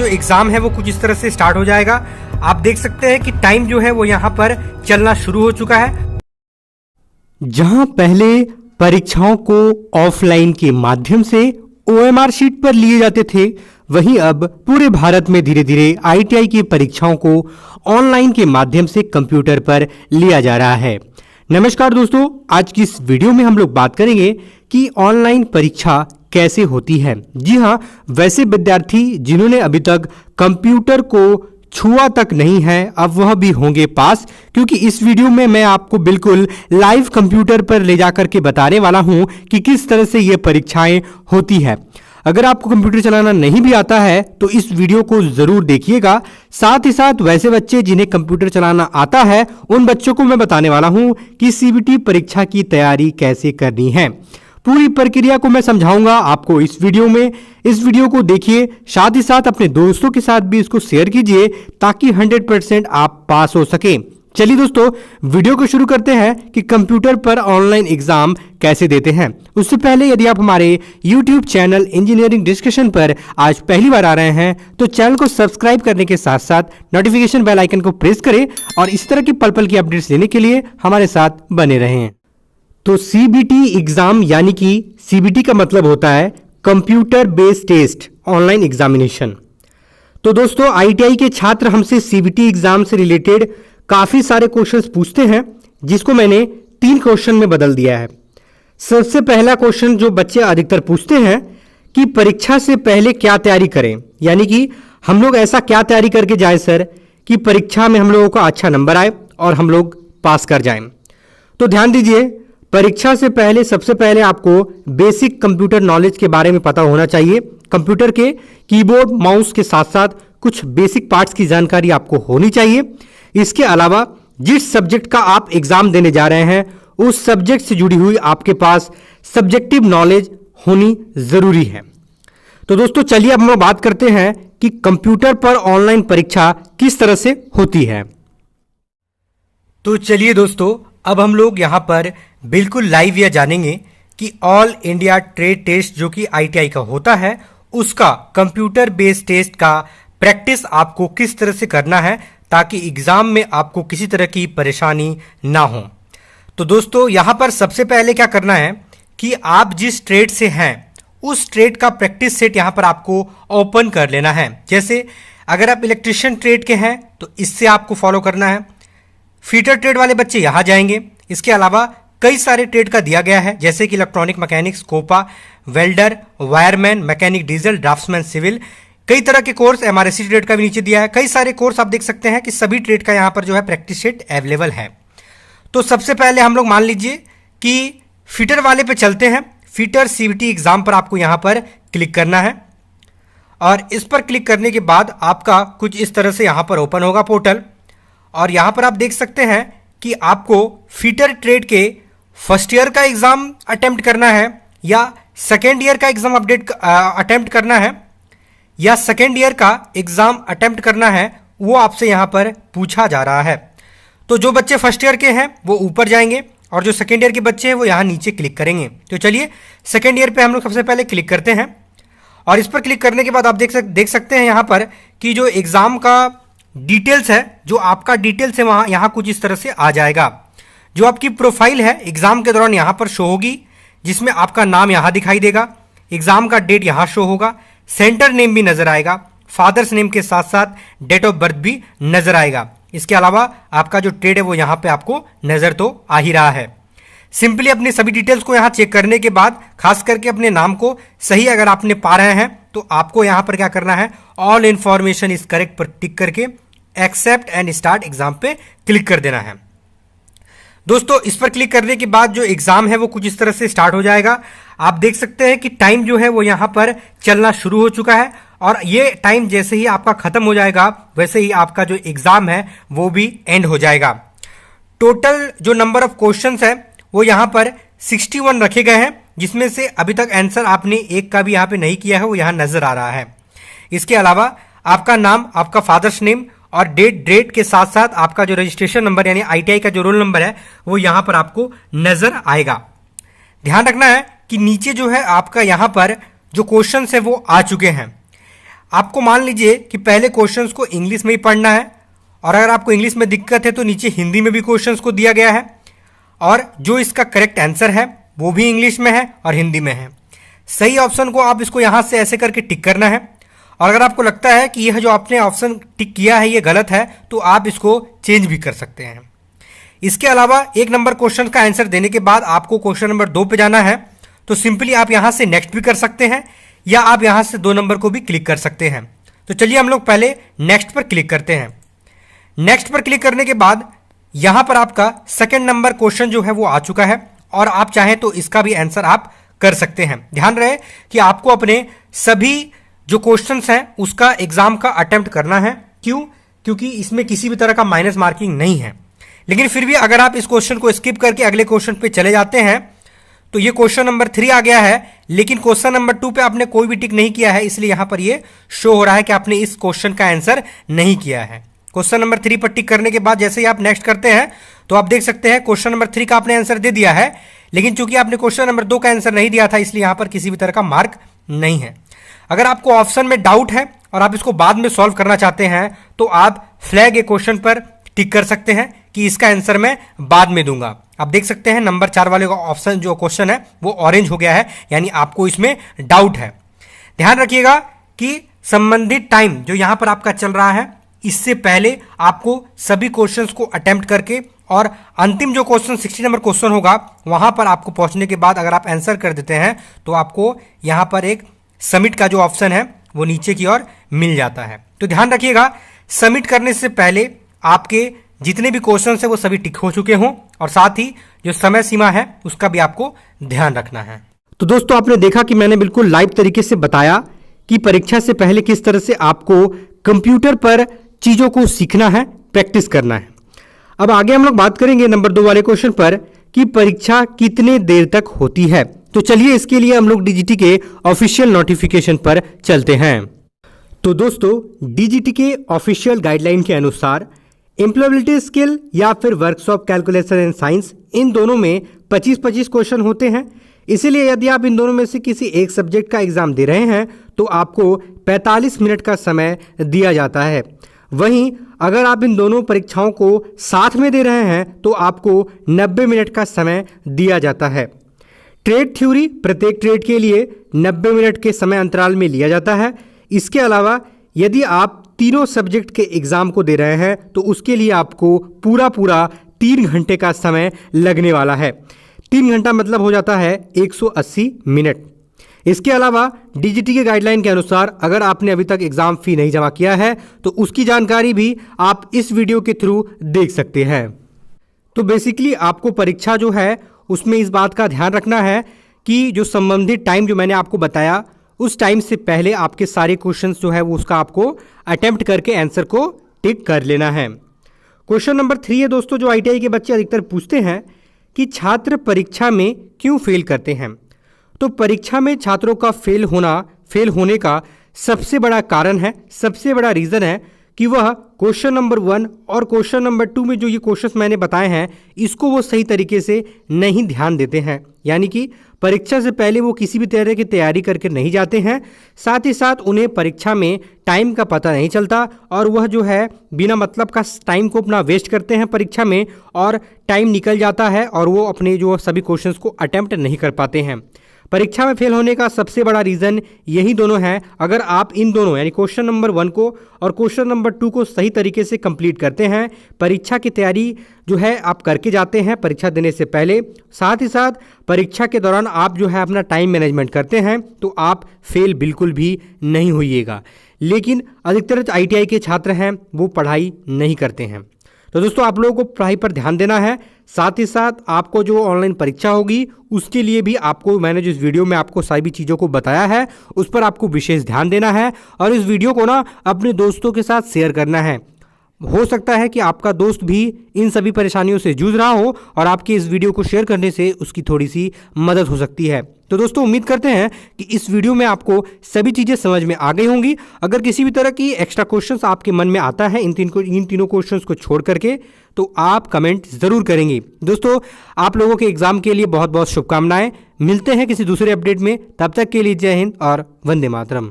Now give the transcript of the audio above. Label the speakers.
Speaker 1: जो एग्जाम है वो कुछ इस तरह से स्टार्ट हो जाएगा। आप देख सकते हैं कि टाइम जो है वो यहाँ पर चलना शुरू हो चुका है।
Speaker 2: जहां पहले परीक्षाओं को ऑफलाइन के माध्यम से ओएमआर शीट पर लिए जाते थे, वहीं अब पूरे भारत में धीरे धीरे आईटीआई की परीक्षाओं को ऑनलाइन के माध्यम से कंप्यूटर पर लिया जा रहा है। नमस्कार दोस्तों, आज की इस वीडियो में हम लोग बात करेंगे कि ऑनलाइन परीक्षा कैसे होती है। जी हां, वैसे विद्यार्थी जिन्होंने अभी तक कंप्यूटर को छुआ तक नहीं है, अब वह भी होंगे पास, क्योंकि इस वीडियो में मैं आपको बिल्कुल लाइव कंप्यूटर पर ले जाकर के बताने वाला हूं कि किस तरह से ये परीक्षाएं होती है। अगर आपको कंप्यूटर चलाना नहीं भी आता है तो इस वीडियो को जरूर देखिएगा। साथ ही साथ वैसे बच्चे जिन्हें कंप्यूटर चलाना आता है उन बच्चों को मैं बताने वाला हूं कि सीबीटी परीक्षा की तैयारी कैसे करनी है। पूरी प्रक्रिया को मैं समझाऊंगा आपको इस वीडियो में। इस वीडियो को देखिए, साथ ही साथ अपने दोस्तों के साथ भी इसको शेयर कीजिए ताकि 100% आप पास हो सके। चलिए दोस्तों, वीडियो को शुरू करते हैं कि कंप्यूटर पर ऑनलाइन एग्जाम कैसे देते हैं। उससे पहले यदि आप हमारे YouTube चैनल इंजीनियरिंग डिस्कशन पर आज पहली बार आ रहे हैं तो चैनल को सब्सक्राइब करने के साथ साथ नोटिफिकेशन बेल आइकन को प्रेस करें और इस तरह की पल पल की अपडेट्स लेने के लिए हमारे साथ बने रहें। तो सीबीटी एग्जाम यानी कि सीबीटी का मतलब होता है computer based test online examination. तो दोस्तों, आईटीआई के छात्र हमसे सीबीटी एग्जाम से रिलेटेड काफी सारे क्वेश्चंस पूछते हैं, जिसको मैंने 3 क्वेश्चन में बदल दिया है। सबसे पहला क्वेश्चन जो बच्चे अधिकतर पूछते हैं कि परीक्षा से पहले क्या तैयारी करें, यानी कि हम लोग ऐसा क्या तैयारी करके जाएं सर कि परीक्षा में हम लोगों का अच्छा नंबर आए और हम लोग पास कर जाएं। तो ध्यान दीजिए, परीक्षा से पहले सबसे पहले आपको बेसिक कंप्यूटर नॉलेज के बारे में पता होना चाहिए। कंप्यूटर के कीबोर्ड, माउस के साथ साथ कुछ बेसिक पार्ट्स की जानकारी आपको होनी चाहिए। इसके अलावा जिस सब्जेक्ट का आप एग्जाम देने जा रहे हैं उस सब्जेक्ट से जुड़ी हुई आपके पास सब्जेक्टिव नॉलेज होनी जरूरी है। तो दोस्तों चलिए अब हम बात करते हैं कि कंप्यूटर पर ऑनलाइन परीक्षा किस तरह से होती है।
Speaker 1: तो चलिए दोस्तों, अब हम लोग यहाँ पर बिल्कुल लाइव यह जानेंगे कि ऑल इंडिया ट्रेड टेस्ट जो कि आईटीआई का होता है उसका कंप्यूटर बेस्ड टेस्ट का प्रैक्टिस आपको किस तरह से करना है ताकि एग्जाम में आपको किसी तरह की परेशानी ना हो। तो दोस्तों यहाँ पर सबसे पहले क्या करना है कि आप जिस ट्रेड से हैं उस ट्रेड का प्रैक्टिस सेट यहाँ पर आपको ओपन कर लेना है। जैसे अगर आप इलेक्ट्रिशियन ट्रेड के हैं तो इससे आपको फॉलो करना है। फीटर ट्रेड वाले बच्चे यहाँ जाएंगे। इसके अलावा कई सारे ट्रेड का दिया गया है, जैसे कि electronic mechanics, COPA, welder, wireman, mechanic diesel, draughtsman civil, कई तरह के कोर्स, एमआरएससी ट्रेड का भी नीचे दिया है। कई सारे कोर्स आप देख सकते हैं कि सभी ट्रेड का यहाँ पर जो है प्रैक्टिस सेट अवेलेबल है। तो सबसे पहले हम लोग मान लीजिए कि फीटर वाले पे चलते हैं। फीटर सीबीटी एग्जाम पर आपको यहाँ पर क्लिक करना है और इस पर क्लिक करने के बाद आपका कुछ इस तरह से यहाँ पर ओपन होगा पोर्टल। और यहाँ पर आप देख सकते हैं कि आपको फीटर ट्रेड के फर्स्ट ईयर का एग्जाम अटेम्प्ट करना है या सेकेंड ईयर का एग्जाम अटेम्प्ट करना है या सेकेंड ईयर का एग्जाम अटेम्प्ट करना है, वो आपसे यहाँ पर पूछा जा रहा है। तो जो बच्चे फर्स्ट ईयर के हैं वो ऊपर जाएंगे और जो सेकेंड ईयर के बच्चे हैं वो यहाँ नीचे क्लिक करेंगे। तो चलिए सेकेंड ईयर पे हम लोग सबसे पहले क्लिक करते हैं और इस पर क्लिक करने के बाद आप देख सकते हैं यहाँ पर कि जो एग्जाम का डिटेल्स है, जो आपका डिटेल्स है वहाँ यहाँ कुछ इस तरह से आ जाएगा। जो आपकी प्रोफाइल है एग्जाम के दौरान यहाँ पर शो होगी, जिसमें आपका नाम यहाँ दिखाई देगा, एग्जाम का डेट यहाँ शो होगा, सेंटर नेम भी नजर आएगा, फादर्स नेम के साथ साथ डेट ऑफ बर्थ भी नजर आएगा। इसके अलावा आपका जो ट्रेड है वो यहाँ पे आपको नजर तो आ ही रहा है। सिंपली अपने सभी डिटेल्स को यहाँ चेक करने के बाद खास करके अपने नाम को सही अगर आपने पा रहे हैं तो आपको यहाँ पर क्या करना है, ऑल इंफॉर्मेशन इज करेक्ट पर टिक करके एक्सेप्ट एंड स्टार्ट एग्जाम पे क्लिक कर देना है। दोस्तों इस पर क्लिक करने के बाद जो एग्जाम है वो कुछ इस तरह से स्टार्ट हो जाएगा। आप देख सकते हैं कि टाइम जो है वो यहाँ पर चलना शुरू हो चुका है और ये टाइम जैसे ही आपका खत्म हो जाएगा वैसे ही आपका जो एग्जाम है वो भी एंड हो जाएगा। टोटल जो नंबर ऑफ क्वेश्चंस है वो यहाँ पर 61 रखे गए हैं, जिसमें से अभी तक आंसर आपने एक का भी यहाँ पे नहीं किया है, वो यहाँ नजर आ रहा है। इसके अलावा आपका नाम, आपका फादर्स नेम और डेट के साथ साथ आपका जो रजिस्ट्रेशन नंबर यानी आईटीआई का जो रोल नंबर है वो यहाँ पर आपको नजर आएगा। ध्यान रखना है कि नीचे जो है आपका यहाँ पर जो क्वेश्चन है वो आ चुके हैं। आपको मान लीजिए कि पहले क्वेश्चंस को इंग्लिश में ही पढ़ना है, और अगर आपको इंग्लिश में दिक्कत है तो नीचे हिंदी में भी क्वेश्चंस को दिया गया है, और जो इसका करेक्ट आंसर है वो भी इंग्लिश में है और हिंदी में है। सही ऑप्शन को आप इसको यहाँ से ऐसे करके टिक करना है, और अगर आपको लगता है कि यह जो आपने ऑप्शन टिक किया है ये गलत है तो आप इसको चेंज भी कर सकते हैं। इसके अलावा 1 नंबर क्वेश्चन का आंसर देने के बाद आपको क्वेश्चन नंबर 2 पे जाना है, तो सिंपली आप यहाँ से नेक्स्ट भी कर सकते हैं, या आप यहाँ से 2 नंबर को भी क्लिक कर सकते हैं। तो चलिए हम लोग पहले नेक्स्ट पर क्लिक करते हैं। नेक्स्ट पर क्लिक करने के बाद यहाँ पर आपका 2nd नंबर क्वेश्चन जो है वो आ चुका है, और आप चाहें तो इसका भी आंसर आप कर सकते हैं। ध्यान रहे कि आपको अपने सभी जो क्वेश्चंस हैं उसका एग्जाम का अटेम्प्ट करना है। क्यों? क्योंकि इसमें किसी भी तरह का माइनस मार्किंग नहीं है। लेकिन फिर भी अगर आप इस क्वेश्चन को स्किप करके अगले क्वेश्चन पे चले जाते हैं तो ये क्वेश्चन नंबर 3 आ गया है, लेकिन क्वेश्चन नंबर 2 पे आपने कोई भी टिक नहीं किया है, इसलिए यहां पर ये शो हो रहा है कि आपने इस क्वेश्चन का आंसर नहीं किया है। क्वेश्चन नंबर 3 पर टिक करने के बाद जैसे ही आप नेक्स्ट करते हैं तो आप देख सकते हैं क्वेश्चन नंबर 3 का आपने आंसर दे दिया है, लेकिन चूंकि आपने क्वेश्चन नंबर 2 का आंसर नहीं दिया था इसलिए यहां पर किसी भी तरह का मार्क नहीं है। अगर आपको ऑप्शन में डाउट है और आप इसको बाद में सॉल्व करना चाहते हैं तो आप फ्लैग ए क्वेश्चन पर टिक कर सकते हैं कि इसका आंसर मैं बाद में दूंगा। आप देख सकते हैं नंबर 4 वाले का ऑप्शन जो क्वेश्चन है वो ऑरेंज हो गया है, यानी आपको इसमें डाउट है। ध्यान रखिएगा कि संबंधित टाइम जो यहां पर आपका चल रहा है इससे पहले आपको सभी क्वेश्चंस को अटेम्प्ट करके और अंतिम जो क्वेश्चन 60 नंबर क्वेश्चन होगा वहां पर आपको पहुंचने के बाद अगर आप आंसर कर देते हैं तो आपको यहां पर एक सबमिट का जो ऑप्शन है वो नीचे की ओर मिल जाता है। तो ध्यान रखिएगा सबमिट करने से पहले आपके जितने भी क्वेश्चन है वो सभी टिक हो चुके हों, और साथ ही जो समय सीमा है उसका भी आपको ध्यान रखना है।
Speaker 2: तो दोस्तों आपने देखा कि मैंने बिल्कुल लाइव तरीके से बताया कि परीक्षा से पहले किस तरह से आपको कंप्यूटर पर चीजों को सीखना है, प्रैक्टिस करना है। अब आगे हम लोग बात करेंगे नंबर 2 वाले क्वेश्चन पर कि परीक्षा कितने देर तक होती है। तो चलिए इसके लिए हम लोग डीजीटी के ऑफिशियल नोटिफिकेशन पर चलते हैं। तो दोस्तों डीजीटी के ऑफिशियल गाइडलाइन के अनुसार एम्प्लॉयबिलिटी स्किल या फिर वर्कशॉप कैलकुलेशन एंड साइंस, इन दोनों में 25-25 क्वेश्चन होते हैं। इसीलिए यदि आप इन दोनों में से किसी एक सब्जेक्ट का एग्जाम दे रहे हैं तो आपको 45 मिनट का समय दिया जाता है। वहीं अगर आप इन दोनों परीक्षाओं को साथ में दे रहे हैं तो आपको 90 मिनट का समय दिया जाता है। ट्रेड थ्योरी प्रत्येक ट्रेड के लिए 90 मिनट के समय अंतराल में लिया जाता है। इसके अलावा यदि आप तीनों सब्जेक्ट के एग्जाम को दे रहे हैं तो उसके लिए आपको पूरा 3 घंटे का समय लगने वाला है। 3 घंटा मतलब हो जाता है 180 मिनट। इसके अलावा डीजीटी के गाइडलाइन के अनुसार अगर आपने अभी तक एग्जाम फी नहीं जमा किया है तो उसकी जानकारी भी आप इस वीडियो के थ्रू देख सकते हैं। तो बेसिकली आपको परीक्षा जो है उसमें इस बात का ध्यान रखना है कि जो संबंधित टाइम जो मैंने आपको बताया उस टाइम से पहले आपके सारे क्वेश्चंस जो है वो उसका आपको अटेम्प्ट करके आंसर को टिक कर लेना है। क्वेश्चन नंबर 3 है दोस्तों, जो आईटीआई के बच्चे अधिकतर पूछते हैं कि छात्र परीक्षा में क्यों फेल करते हैं। तो परीक्षा में छात्रों का फेल होने का सबसे बड़ा कारण है, सबसे बड़ा रीज़न है कि वह क्वेश्चन नंबर 1 और क्वेश्चन नंबर 2 में जो ये क्वेश्चंस मैंने बताए हैं इसको वो सही तरीके से नहीं ध्यान देते हैं। यानी कि परीक्षा से पहले वो किसी भी तरह की तैयारी करके नहीं जाते हैं, साथ ही साथ उन्हें परीक्षा में टाइम का पता नहीं चलता और वह जो है बिना मतलब का टाइम को अपना वेस्ट करते हैं परीक्षा में, और टाइम निकल जाता है और वो अपने जो सभी क्वेश्चंस को अटेम्प्ट नहीं कर पाते हैं। परीक्षा में फेल होने का सबसे बड़ा रीज़न यही दोनों हैं। अगर आप इन दोनों यानी क्वेश्चन नंबर 1 को और क्वेश्चन नंबर 2 को सही तरीके से कंप्लीट करते हैं, परीक्षा की तैयारी जो है आप करके जाते हैं परीक्षा देने से पहले, साथ ही साथ परीक्षा के दौरान आप जो है अपना टाइम मैनेजमेंट करते हैं, तो आप फेल बिल्कुल भी नहीं होइएगा। लेकिन अधिकतर आईटीआई के छात्र हैं वो पढ़ाई नहीं करते हैं। तो दोस्तों आप लोगों को पढ़ाई पर ध्यान देना है, साथ ही साथ आपको जो ऑनलाइन परीक्षा होगी उसके लिए भी आपको मैंने जिस वीडियो में आपको सारी भी चीज़ों को बताया है उस पर आपको विशेष ध्यान देना है और इस वीडियो को ना अपने दोस्तों के साथ शेयर करना है। हो सकता है कि आपका दोस्त भी इन सभी परेशानियों से जूझ रहा हो और आपके इस वीडियो को शेयर करने से उसकी थोड़ी सी मदद हो सकती है। तो दोस्तों उम्मीद करते हैं कि इस वीडियो में आपको सभी चीज़ें समझ में आ गई होंगी। अगर किसी भी तरह की एक्स्ट्रा क्वेश्चंस आपके मन में आता है इन तीनों क्वेश्चंस को छोड़ करके, तो आप कमेंट ज़रूर करेंगे। दोस्तों आप लोगों के एग्जाम के लिए बहुत बहुत शुभकामनाएं। मिलते हैं किसी दूसरे अपडेट में, तब तक के लिए जय हिंद और वंदे मातरम।